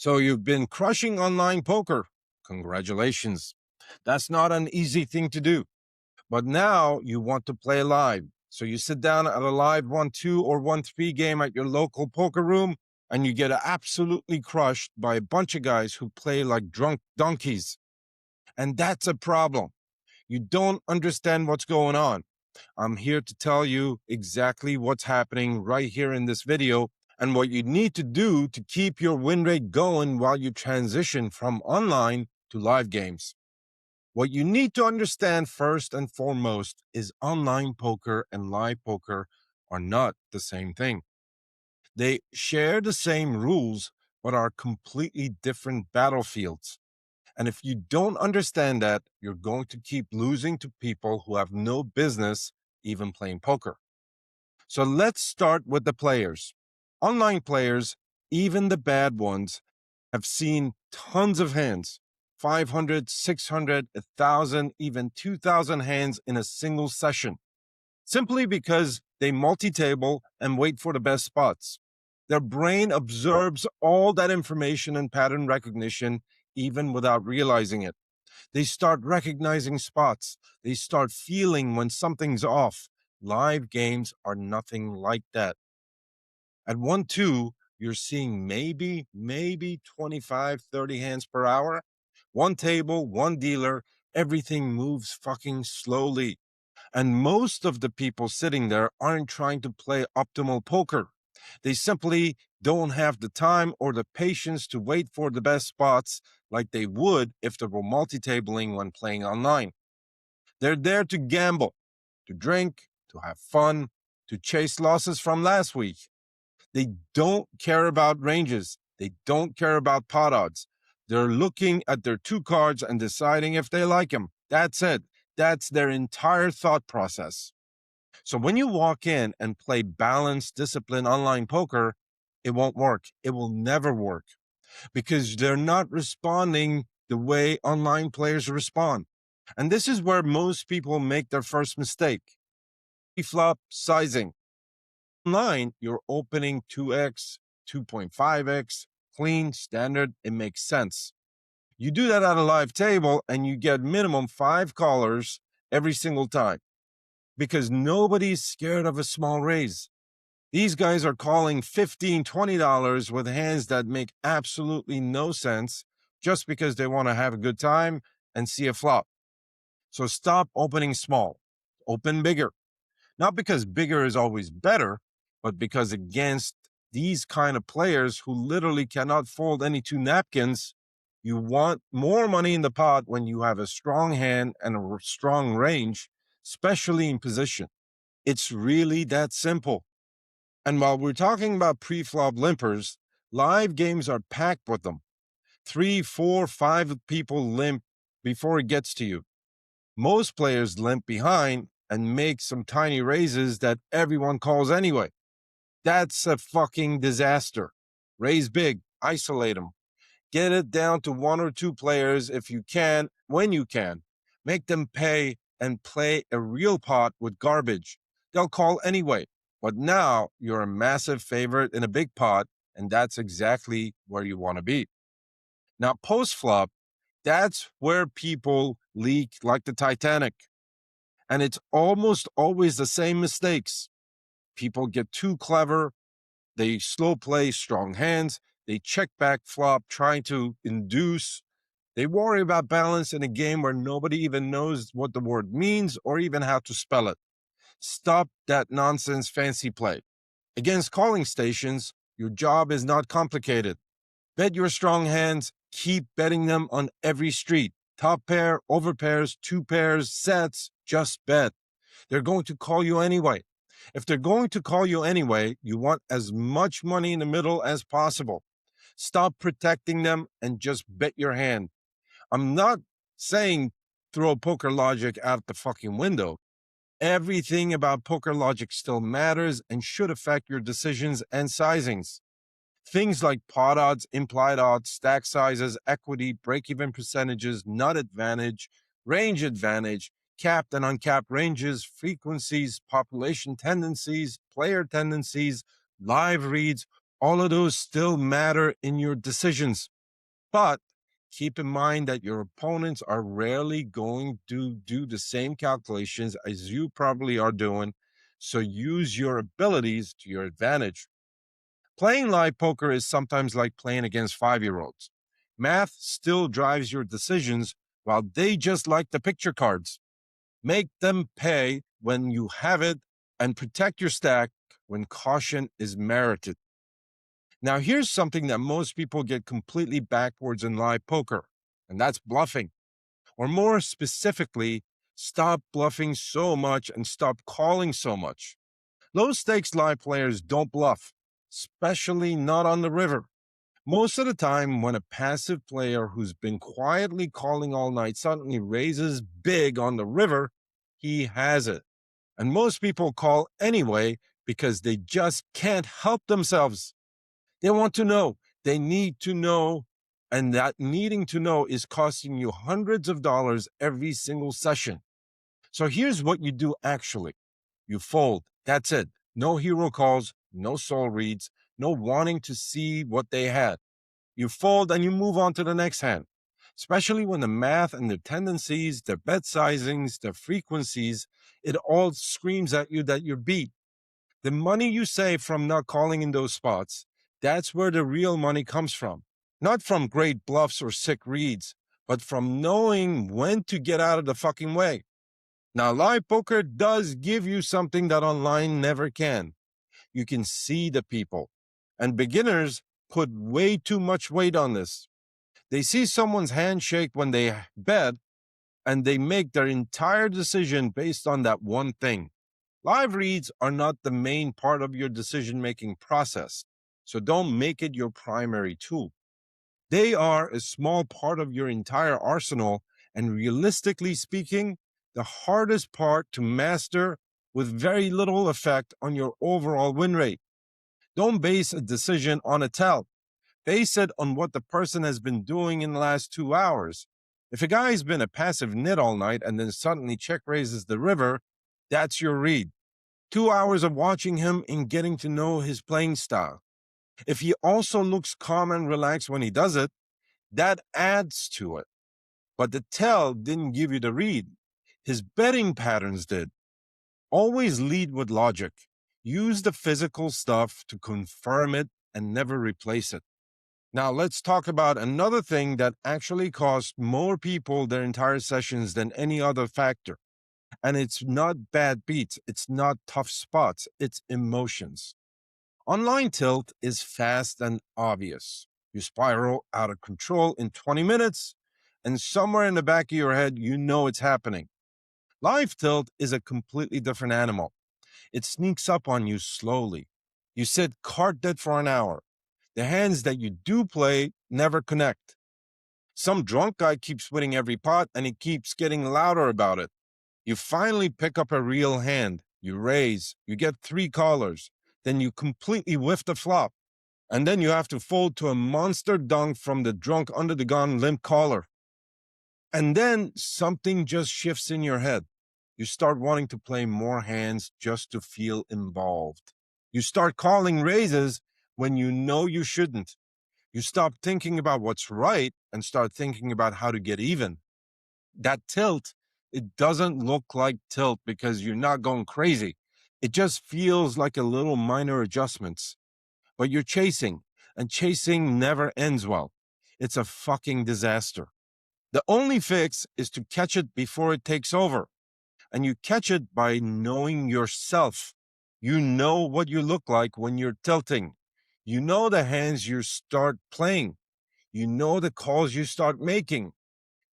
So you've been crushing online poker. Congratulations. That's not an easy thing to do. But now you want to play live. So you sit down at a live 1-2 or 1-3 game at your local poker room and you get absolutely crushed by a bunch of guys who play like drunk donkeys. And that's a problem. You don't understand what's going on. I'm here to tell you exactly what's happening right here in this video and what you need to do to keep your win rate going while you transition from online to live games. What you need to understand first and foremost is online poker and live poker are not the same thing. They share the same rules, but are completely different battlefields. And if you don't understand that, you're going to keep losing to people who have no business even playing poker. So let's start with the players. Online players, even the bad ones, have seen tons of hands, 500, 600, 1,000, even 2,000 hands in a single session, simply because they multi-table and wait for the best spots. Their brain absorbs all that information and pattern recognition even without realizing it. They start recognizing spots. They start feeling when something's off. Live games are nothing like that. At 1-2, you're seeing maybe 25, 30 hands per hour. One table, one dealer, everything moves fucking slowly. And most of the people sitting there aren't trying to play optimal poker. They simply don't have the time or the patience to wait for the best spots like they would if they were multi-tabling when playing online. They're there to gamble, to drink, to have fun, to chase losses from last week. They don't care about ranges. They don't care about pot odds. They're looking at their two cards and deciding if they like them. That's it. That's their entire thought process. So when you walk in and play balanced, disciplined online poker, it won't work. It will never work because they're not responding the way online players respond. And this is where most people make their first mistake. Preflop sizing. Online, you're opening 2x, 2.5x, clean, standard, it makes sense. You do that at a live table and you get minimum 5 callers every single time because nobody's scared of a small raise. These guys are calling $15, $20 with hands that make absolutely no sense just because they want to have a good time and see a flop. So stop opening small, open bigger. Not because bigger is always better, but because against these kind of players who literally cannot fold any two napkins, you want more money in the pot when you have a strong hand and a strong range, especially in position. It's really that simple. And while we're talking about pre-flop limpers, live games are packed with them. 3, 4, 5 people limp before it gets to you. Most players limp behind and make some tiny raises that everyone calls anyway. That's a fucking disaster. Raise big, isolate them. Get it down to 1 or 2 players if you can, when you can. Make them pay and play a real pot with garbage. They'll call anyway. But now you're a massive favorite in a big pot, and that's exactly where you want to be. Now, post-flop, that's where people leak like the Titanic. And it's almost always the same mistakes. People get too clever. They slow play strong hands. They check back flop, trying to induce. They worry about balance in a game where nobody even knows what the word means or even how to spell it. Stop that nonsense fancy play. Against calling stations, your job is not complicated. Bet your strong hands. Keep betting them on every street. Top pair, over pairs, 2 pairs, sets, just bet. They're going to call you anyway. If they're going to call you anyway, you want as much money in the middle as possible. Stop protecting them and just bet your hand. I'm not saying throw poker logic out the fucking window. Everything about poker logic still matters and should affect your decisions and sizings. Things like pot odds, implied odds, stack sizes, equity, break-even percentages, nut advantage, range advantage, capped and uncapped ranges, frequencies, population tendencies, player tendencies, live reads, All of those still matter in your decisions. But keep in mind that your opponents are rarely going to do the same calculations as you probably are doing. So use your abilities to your advantage. Playing live poker is sometimes like playing against 5-year-olds. Math still drives your decisions while they just like the picture cards. Make them pay when you have it and protect your stack when caution is merited. Now, here's something that most people get completely backwards in live poker, and that's bluffing. Or more specifically, stop bluffing so much and stop calling so much. Low stakes live players don't bluff, especially not on the river. Most of the time, when a passive player who's been quietly calling all night suddenly raises big on the river, he has it. And most people call anyway because they just can't help themselves. They want to know, they need to know, and that needing to know is costing you hundreds of dollars every single session. So here's what you do actually. You fold. That's it. No hero calls, no soul reads, no wanting to see what they had. You fold and you move on to the next hand, especially when the math and the tendencies, the bet sizings, the frequencies, it all screams at you that you're beat. The money you save from not calling in those spots, that's where the real money comes from. Not from great bluffs or sick reads, but from knowing when to get out of the fucking way. Now, live poker does give you something that online never can. You can see the people. And beginners put way too much weight on this. They see someone's handshake when they bet, and they make their entire decision based on that one thing. Live reads are not the main part of your decision-making process, so don't make it your primary tool. They are a small part of your entire arsenal, and realistically speaking, the hardest part to master with very little effect on your overall win rate. Don't base a decision on a tell. Base it on what the person has been doing in the last 2 hours. If a guy's been a passive nit all night and then suddenly check raises the river, that's your read. 2 hours of watching him and getting to know his playing style. If he also looks calm and relaxed when he does it, that adds to it. But the tell didn't give you the read. His betting patterns did. Always lead with logic. Use the physical stuff to confirm it and never replace it. Now, let's talk about another thing that actually costs more people their entire sessions than any other factor. And it's not bad beats, it's not tough spots, it's emotions. Online tilt is fast and obvious. You spiral out of control in 20 minutes, and somewhere in the back of your head, you know it's happening. Live tilt is a completely different animal. It sneaks up on you slowly. You sit card dead for an hour. The hands that you do play never connect. Some drunk guy keeps winning every pot and he keeps getting louder about it. You finally pick up a real hand. You raise, you get 3 callers. Then you completely whiff the flop. And then you have to fold to a monster dunk from the drunk under the gun limp caller. And then something just shifts in your head. You start wanting to play more hands just to feel involved. You start calling raises when you know you shouldn't. You stop thinking about what's right and start thinking about how to get even. That tilt, it doesn't look like tilt because you're not going crazy. It just feels like a little minor adjustments. But you're chasing, and chasing never ends well. It's a fucking disaster. The only fix is to catch it before it takes over. And you catch it by knowing yourself. You know what you look like when you're tilting. You know the hands you start playing. You know the calls you start making.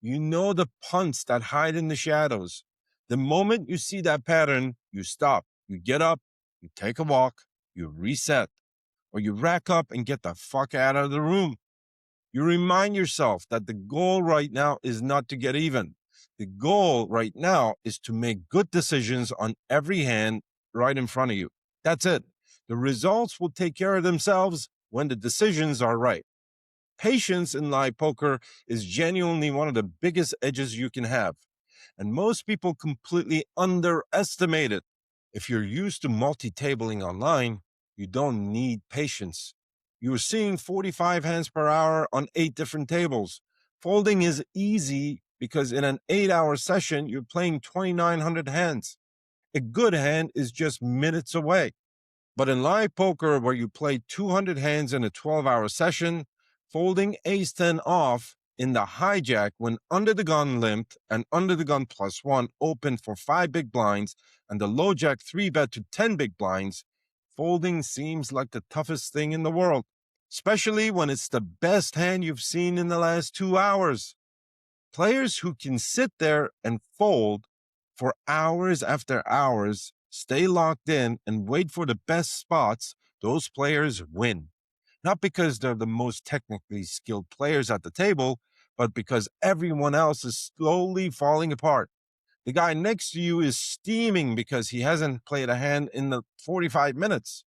You know the punts that hide in the shadows. The moment you see that pattern, you stop. You get up, you take a walk, you reset, or you rack up and get the fuck out of the room. You remind yourself that the goal right now is not to get even. The goal right now is to make good decisions on every hand right in front of you. That's it. The results will take care of themselves when the decisions are right. Patience in live poker is genuinely one of the biggest edges you can have. And most people completely underestimate it. If you're used to multi-tabling online, you don't need patience. You're seeing 45 hands per hour on 8 different tables. Folding is easy because in an 8-hour session, you're playing 2,900 hands. A good hand is just minutes away. But in live poker, where you play 200 hands in a 12-hour session, folding ace-10 off in the hijack when under the gun limped and under the gun +1 open for 5 big blinds and the low jack 3-bet to 10 big blinds, folding seems like the toughest thing in the world, especially when it's the best hand you've seen in the last 2 hours. Players who can sit there and fold for hours after hours, stay locked in, and wait for the best spots, those players win. Not because they're the most technically skilled players at the table, but because everyone else is slowly falling apart. The guy next to you is steaming because he hasn't played a hand in the 45 minutes.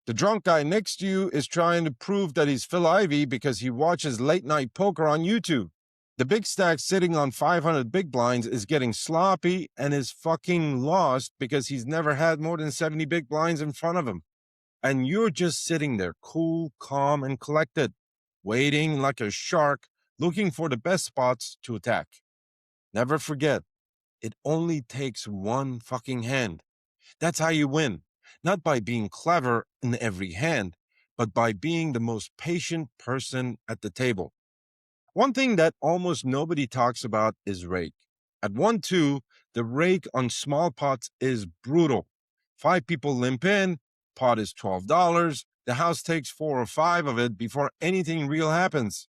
The drunk guy next to you is trying to prove that he's Phil Ivey because he watches late night poker on YouTube. The big stack sitting on 500 big blinds is getting sloppy and is fucking lost because he's never had more than 70 big blinds in front of him. And you're just sitting there cool, calm, and collected, waiting like a shark, looking for the best spots to attack. Never forget, it only takes one fucking hand. That's how you win. Not by being clever in every hand, but by being the most patient person at the table. One thing that almost nobody talks about is rake. At 1-2, the rake on small pots is brutal. 5 people limp in, pot is $12. The house takes 4 or 5 of it before anything real happens.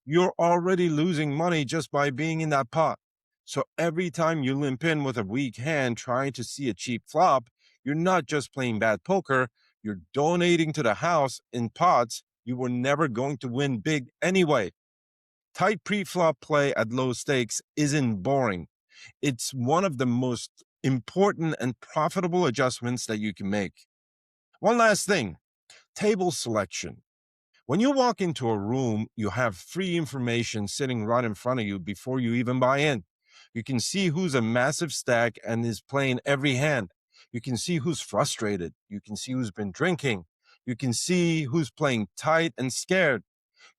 You're already losing money just by being in that pot. So every time you limp in with a weak hand trying to see a cheap flop, you're not just playing bad poker, you're donating to the house in pots you were never going to win big anyway. Tight pre-flop play at low stakes isn't boring. It's one of the most important and profitable adjustments that you can make. One last thing, table selection. When you walk into a room, you have free information sitting right in front of you before you even buy in. You can see who's a massive stack and is playing every hand. You can see who's frustrated. You can see who's been drinking. You can see who's playing tight and scared.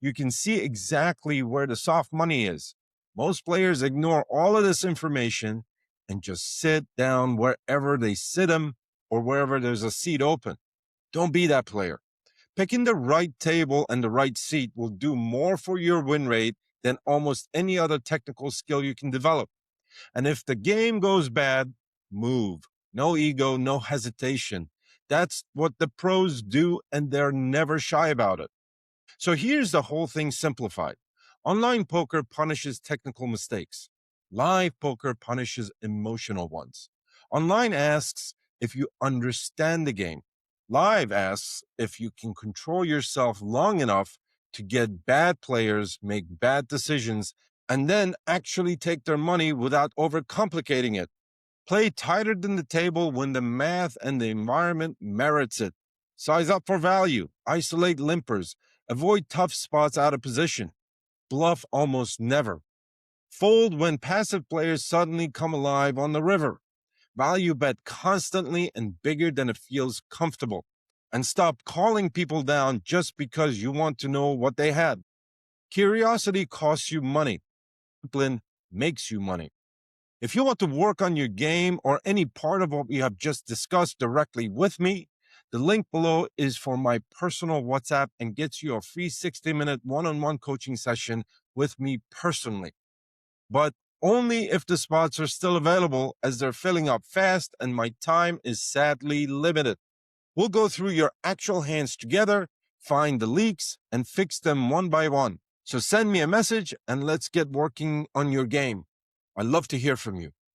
You can see exactly where the soft money is. Most players ignore all of this information and just sit down wherever they sit them or wherever there's a seat open. Don't be that player. Picking the right table and the right seat will do more for your win rate than almost any other technical skill you can develop. And if the game goes bad, move. No ego, no hesitation. That's what the pros do, and they're never shy about it. So here's the whole thing simplified. Online poker punishes technical mistakes. Live poker punishes emotional ones. Online asks if you understand the game. Live asks if you can control yourself long enough to get bad players make bad decisions and then actually take their money without overcomplicating it. Play tighter than the table when the math and the environment merits it. Size up for value. Isolate limpers. Avoid tough spots out of position. Bluff almost never. Fold when passive players suddenly come alive on the river. Value bet constantly and bigger than it feels comfortable. And stop calling people down just because you want to know what they had. Curiosity costs you money. Discipline makes you money. If you want to work on your game or any part of what we have just discussed directly with me, the link below is for my personal WhatsApp and gets you a free 60-minute one-on-one coaching session with me personally. But only if the spots are still available, as they're filling up fast and my time is sadly limited. We'll go through your actual hands together, find the leaks, and fix them one by one. So send me a message and let's get working on your game. I'd love to hear from you.